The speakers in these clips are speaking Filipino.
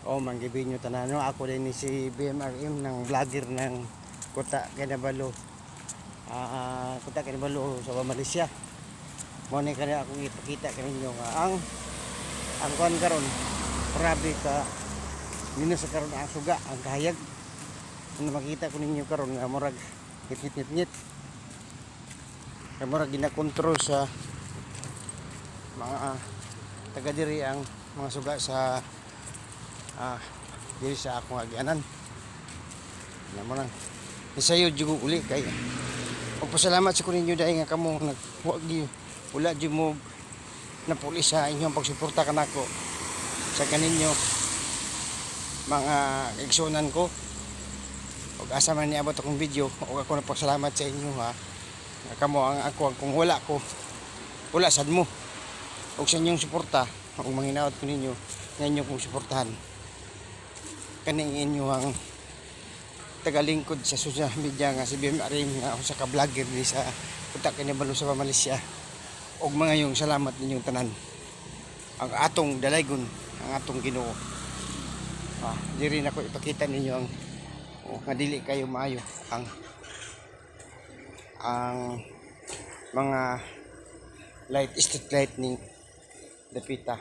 O manggibin nyo tanan. No? Ako din ni si BMRM ng vlogger ng Kuta Kinabalu. Kuta Kinabalu sa Malaysia. Mo ni kanila akong ipakita kaninyo nga ang kuan karon grabe ka minus sa karon ang suga ang kahayag. Ano makita ko ninyo karon nga murag ngit-ngit. Nga murag ginakontrol sa mga taga diri ang mga suga sa diri sa akong agianan. Namo nang isayo jud uli kay pagpasalamat sa kuninyo dahil nga kamo wala jud mo napuli sa inyong pagsuporta kanako sa kaninyo mga igsunan ko. Ug asa man niabot akong video ug ako nagpasalamat sa inyo ha. Kamo ang ako kung wala ko wala sad mo ug sa inyong suporta ug manghinaot ko ninyo nga inyo kong suportahan kaning inyo ang tagalingkod sa social media nga si BMRM nga ako sa ka-vlogger di sa Kuta Kinabalu sa Malaysia. Og mga yung salamat ninyong tanan ang atong dalaygon ang atong Ginoo. Diri na ko ipakita ninyo ang nga dili kayo maayo ang mga street lightning dapita.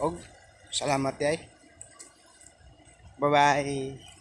Og salamat ay bye bye.